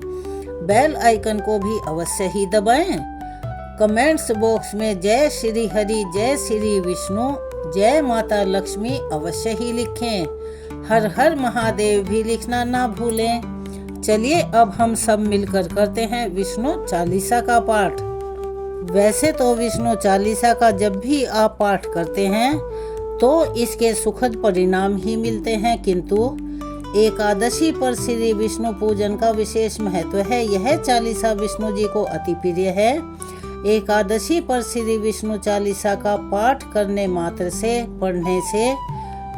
बेल आइकन को भी अवश्य ही दबाएं। कमेंट्स बॉक्स में जय श्री हरि, जय श्री विष्णु, जय माता लक्ष्मी अवश्य ही लिखें। हर हर महादेव भी लिखना ना भूलें। चलिए अब हम सब मिलकर करते हैं विष्णु चालीसा का पाठ। वैसे तो विष्णु चालीसा का जब भी आप पाठ करते हैं तो इसके सुखद परिणाम ही मिलते हैं, किंतु एकादशी पर श्री विष्णु पूजन का विशेष महत्व है। यह चालीसा विष्णु जी को अति प्रिय है। एकादशी पर श्री विष्णु चालीसा का पाठ करने मात्र से, पढ़ने से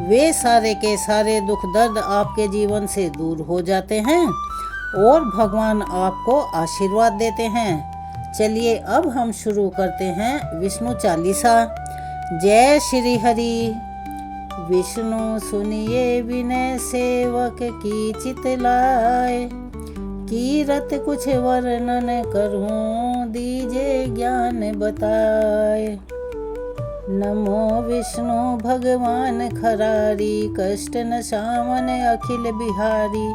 वे सारे के सारे दुख दर्द आपके जीवन से दूर हो जाते हैं और भगवान आपको आशीर्वाद देते हैं। चलिए अब हम शुरू करते हैं विष्णु चालीसा। जय श्री हरि। विष्णु सुनिए विनय सेवक की चितलाय, कीरत कुछ वर्णन करूं दीजे ज्ञान बताए। नमो विष्णु भगवान खरारी, कष्ट न सामन अखिल बिहारी।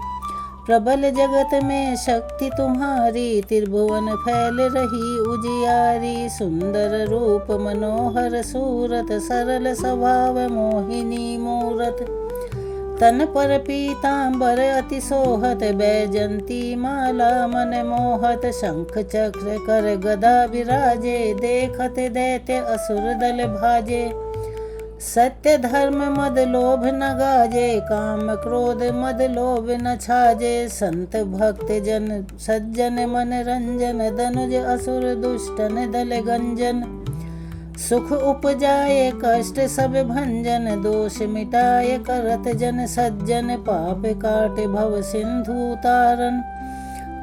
प्रबल जगत में शक्ति तुम्हारी, त्रिभुवन फैल रही उजियारी। सुंदर रूप मनोहर सूरत, सरल स्वभाव मोहिनी मूरत। तन पर पीतांबर अति सोहत, बैजंती माला मन मोहत। शंख चक्र कर गदा विराजे, देखत दैत्य असुर दल भाजे। सत्य धर्म मद लोभ न गाजे, काम क्रोध मद लोभ न छाजे। संत भक्त जन सज्जन मन रंजन, दनुज असुर दुष्टन दल गंजन। सुख उपजाए कष्ट सब भंजन, दोष मिटाए करत जन सज्जन। पाप काट भव सिंधु तारन,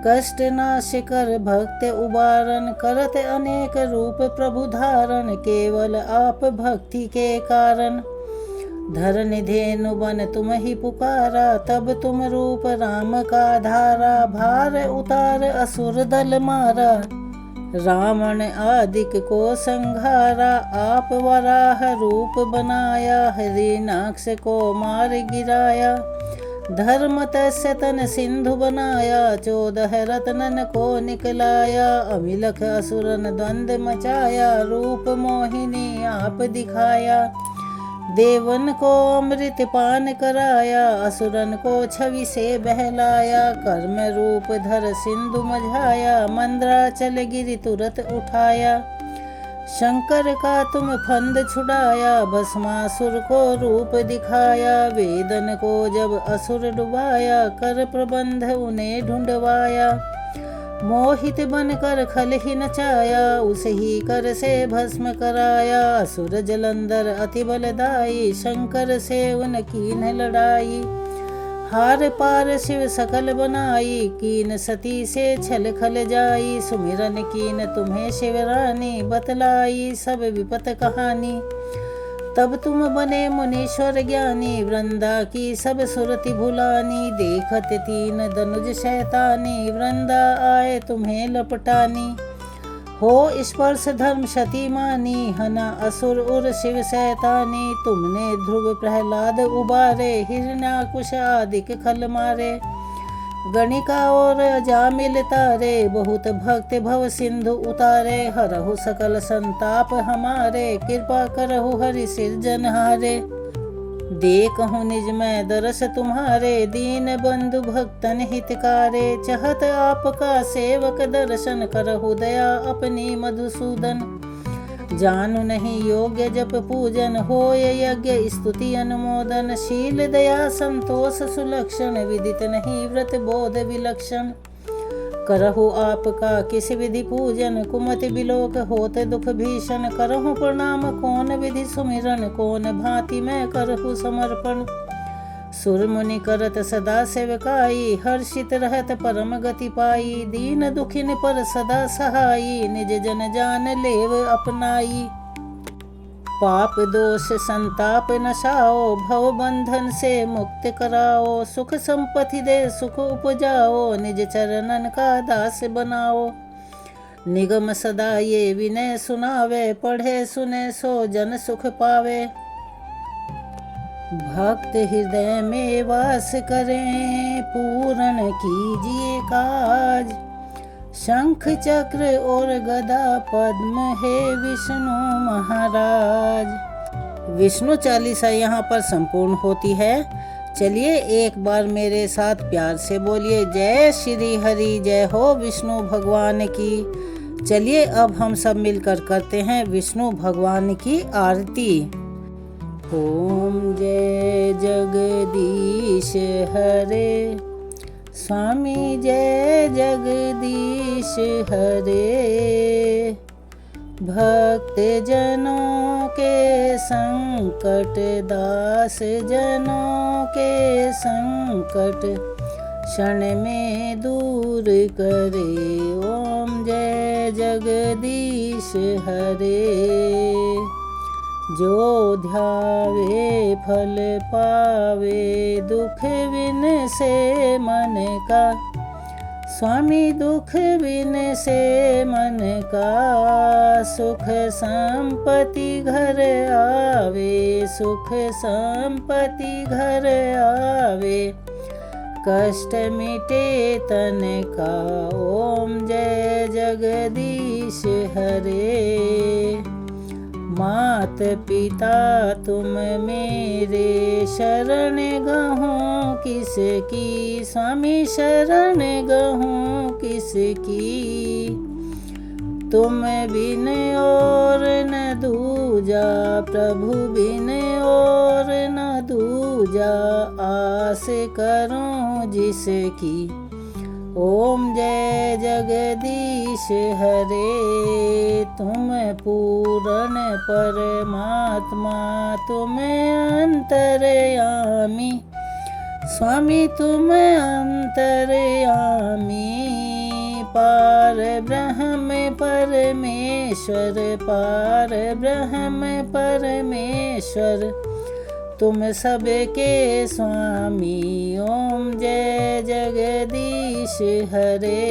कष्ट नाश कर भक्त उबारन। करत अनेक रूप प्रभु धारण, केवल आप भक्ति के कारण। धरन धेनु बन तुम ही पुकारा, तब तुम रूप राम का धारा। भार उतार असुर दल मारा, रावण आदिक को संघारा। आप वराह रूप बनाया, हिरण्याक्ष को मार गिराया। धर्म तस्य तन सिंधु बनाया, 14 रत्नन को निकलाया। अमिलख असुरन द्वंद मचाया, रूप मोहिनी आप दिखाया। देवन को अमृत पान कराया, असुरन को छवि से बहलाया। कर्म रूप धर सिंधु मझाया, मंद्राचल गिरि तुरत उठाया। शंकर का तुम फंद छुड़ाया, भस्मासुर को रूप दिखाया। वेदन को जब असुर डुबाया, कर प्रबंध उन्हें ढूंढवाया। मोहित बनकर खल ही नचाया, उस ही कर से भस्म कराया। असुर जलंधर अति बलदाई, शंकर से उनकी न लड़ाई। हार पार शिव सकल बनाई, कीन सती से छल खल जाई। सुमिरन कीन तुम्हें शिवरानी, बतलाई सब विपत कहानी। तब तुम बने मुनीश्वर ज्ञानी, वृंदा की सब सुरति भुलानी। देखत तीन दनुज शैतानी, वृंदा आए तुम्हें लपटानी। हो स्पर्श धर्म क्षति मानी, हना असुर उर शिव शैतानी। तुमने ध्रुव प्रहलाद उबारे, हिरण्याकुश आदिक खल मारे। गणिका और अजामिल तारे, बहुत भक्त भव सिंधु उतारे। हरहु सकल संताप हमारे, कृपा करहु हरि सिरजनहारे। देखहु निज मैं दरस तुम्हारे, दीन बंधु भक्तन हितकारे। चाहत आपका सेवक दर्शन, करहु दया अपनी मधुसूदन। जानु नहीं योग्य जप पूजन, होय यज्ञ स्तुति अनुमोदन। शील दया संतोष सुलक्षण, विदित नहीं व्रत बोध विलक्षण। करहु आपका किस विधि पूजन, कुमति बिलोक होत दुख भीषण। करहु प्रणाम कौन विधि सुमिरन, कौन भांति मैं करहु समर्पण। सुर मुनि करत सदा सेवकाई, हर्षित रहत परम गति पाई। दीन दुखिन पर सदा सहाई, निज जन जान लेव अपनाई। पाप दोष संताप नशाओ, भव बंधन से मुक्त कराओ। सुख संपत्ति दे सुख उपजाओ, निज चरणन का दास बनाओ। निगम सदा ये विनय सुनावे, पढ़े सुने सो जन सुख पावे। भक्त हृदय में वास करें, पूर्ण कीजिए काज। शंख चक्र और गदा पद्म है विष्णु महाराज। विष्णु चालीसा यहाँ पर संपूर्ण होती है। चलिए एक बार मेरे साथ प्यार से बोलिए, जय श्री हरि, जय हो विष्णु भगवान की। चलिए अब हम सब मिलकर करते हैं विष्णु भगवान की आरती। ओम जय जगदीश हरे, स्वामी जय जगदीश हरे। भक्त जनों के संकट, दास जनों के संकट, क्षण में दूर करे। ओम जय जगदीश हरे। जो ध्यावे फल पावे, दुख बिन से मन का। स्वामी दुख बिन से मन का, सुख संपत्ति घर आवे। सुख संपत्ति घर आवे, कष्ट मिटे तन का। ओम जय जगदीश हरे। मात पिता तुम मेरे, शरण गहूँ किसकी। स्वामी शरण गहूँ किसकी। तुम बिन और न दूजा, प्रभु बिन और न दूजा। आस करूँ जिसकी। ओम जय जगदीश हरे। तुम पूर्ण परमात्मा, तुम अंतर्यामी। स्वामी तुम अंतर्यामी। पार ब्रह्म परमेश्वर, पार ब्रह्म परमेश्वर। तुम सबके स्वामी। ओम जय जगदीश हरे।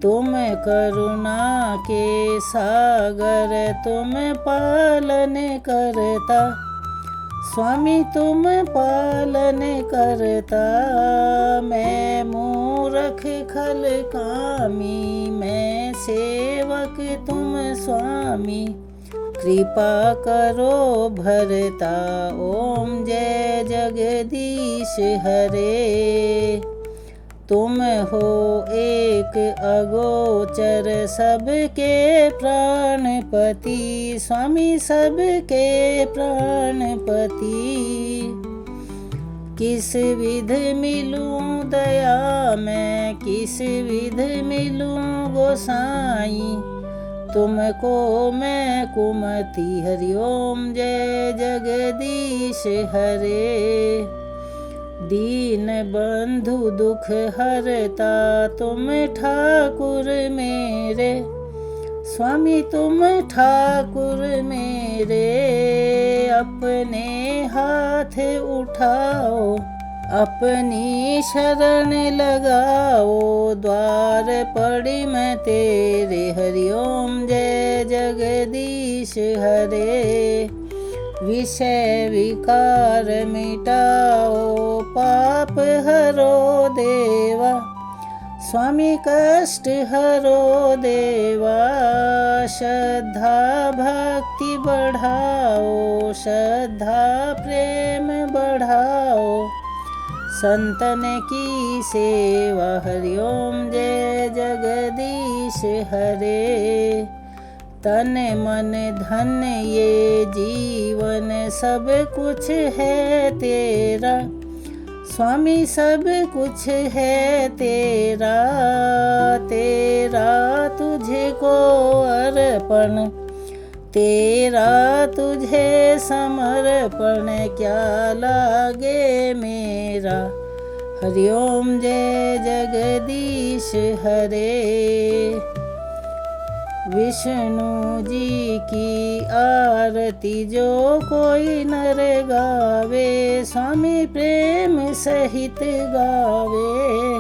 तुम करुणा के सागर, तुम पालन करता। स्वामी तुम पालन करता। मैं मूरख खल कामी, मैं सेवक तुम स्वामी। कृपा करो भरता। ओम जय जगदीश हरे। तुम हो एक अगोचर सबके प्राणपति, स्वामी सबके प्राणपति। किस विध मिलूं दया मैं, किस विध मिलूं गोसाई, तुमको मैं कुमति। हरि ओम जय जगदीश हरे। दीन बंधु दुख हरता तुम ठाकुर मेरे, स्वामी तुम ठाकुर मेरे। अपने हाथ उठाओ, अपनी शरण लगाओ, द्वार पड़ी मैं तेरे। हरि ओम जय जगदीश हरे। विषय विकार मिटाओ, पाप हरो देवा, स्वामी कष्ट हरो देवा। श्रद्धा भक्ति बढ़ाओ, श्रद्धा प्रेम बढ़ाओ, संतन की सेवा। हरि ओम जय जगदीश हरे। तन मन धन ये जीवन सब कुछ है तेरा, स्वामी सब कुछ है तेरा। तेरा तुझको अर्पण, तेरा तुझे समर्पण, क्या लागे मेरा। हरि ओम जय जगदीश हरे। विष्णु जी की आरती जो कोई नर गावे, स्वामी प्रेम सहित गावे।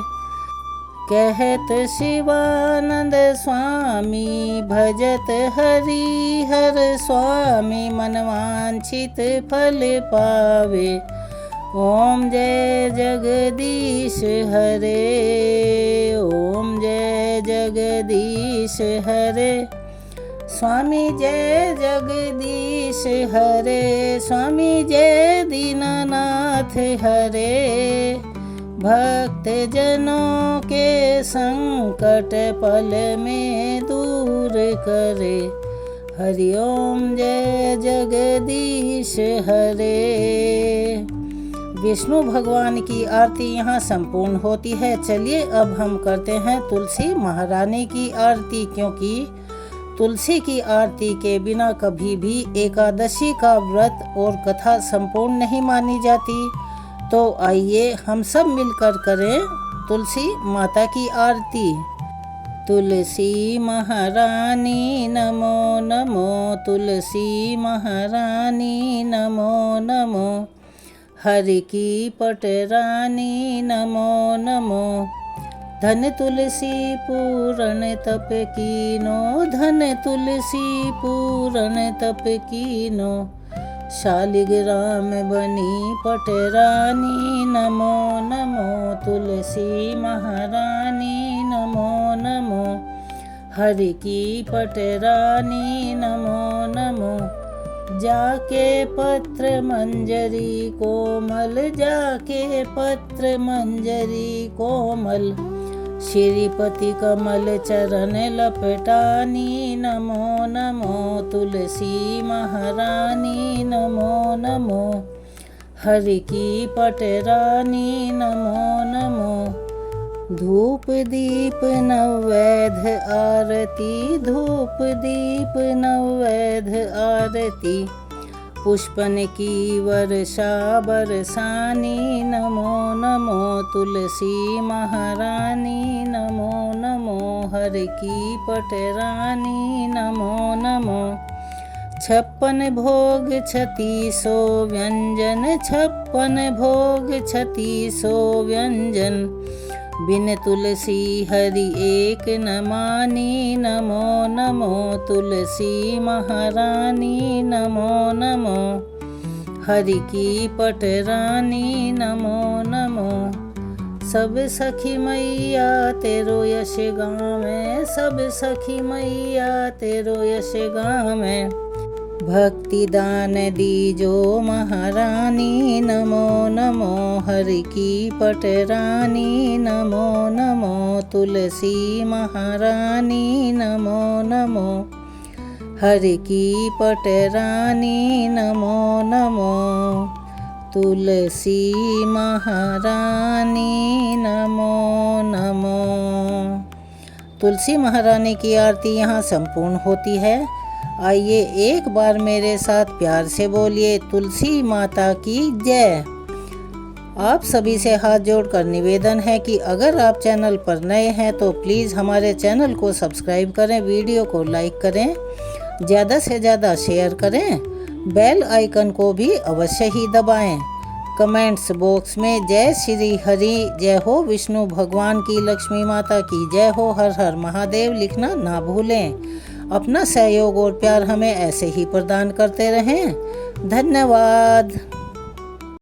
कहत शिवानंद स्वामी, भजत हरि हर स्वामी, मनवांछित फल पावे। ओम जय जगदीश हरे। ओम जय जगदीश हरे। स्वामी जय जगदीश हरे। स्वामी जय दीनानाथ हरे। भक्त जनों के संकट पल में दूर करे। हरि ओम जय जगदीश हरे। विष्णु भगवान की आरती यहाँ संपूर्ण होती है। चलिए अब हम करते हैं तुलसी महारानी की आरती, क्योंकि तुलसी की आरती के बिना कभी भी एकादशी का व्रत और कथा संपूर्ण नहीं मानी जाती। तो आइए हम सब मिलकर करें तुलसी माता की आरती। तुलसी महारानी नमो नमो, तुलसी महारानी नमो नमो। हरि की पटरानी नमो नमो। धन तुलसी पूरण तप कीनो, धन तुलसी पूरण तप कीनो। शालिग्राम बनी पटरानी नमो नमो, तुलसी महारानी नमो नमो। हरि की पटरानी नमो नमो। जाके पत्र मंजरी कोमल, जाके पत्र मंजरी कोमल। श्रीपति कमल चरण लपटानी नमो नमो, तुलसी महारानी नमो नमो। हरि की पटरानी नमो नमो। धूप दीप नवैध आरती, धूप दीप नवैध आरती। पुष्पन की वर्षा बरसानी नमो नमो, तुलसी महारानी नमो नमो। हरि की पटरानी नमो नमो। 56 भोग 3600 व्यंजन, 56 भोग 3600 व्यंजन। बिन तुलसी हरि एक न मानी नमो नमो, तुलसी महारानी नमो नमो। हरि की पटरानी नमो नमो। सब सखी मैया तेरो यश गावें, सब सखी मैया तेरो यश गावें। भक्ति दान दीजो महारानी, नमो नमो हर की पटरानी, नमो नमो तुलसी महारानी, नमो नमो हर की पटरानी, नमो नमो तुलसी महारानी, नमो नमो। तुलसी महारानी की आरती यहाँ संपूर्ण होती है। आइए एक बार मेरे साथ प्यार से बोलिए, तुलसी माता की जय। आप सभी से हाथ जोड़कर निवेदन है कि अगर आप चैनल पर नए हैं तो प्लीज़ हमारे चैनल को सब्सक्राइब करें, वीडियो को लाइक करें, ज़्यादा से ज़्यादा शेयर करें, बेल आइकन को भी अवश्य ही दबाएं। कमेंट्स बॉक्स में जय श्री हरि, जय हो विष्णु भगवान की, लक्ष्मी माता की जय हो, हर हर महादेव लिखना ना भूलें। अपना सहयोग और प्यार हमें ऐसे ही प्रदान करते रहें। धन्यवाद।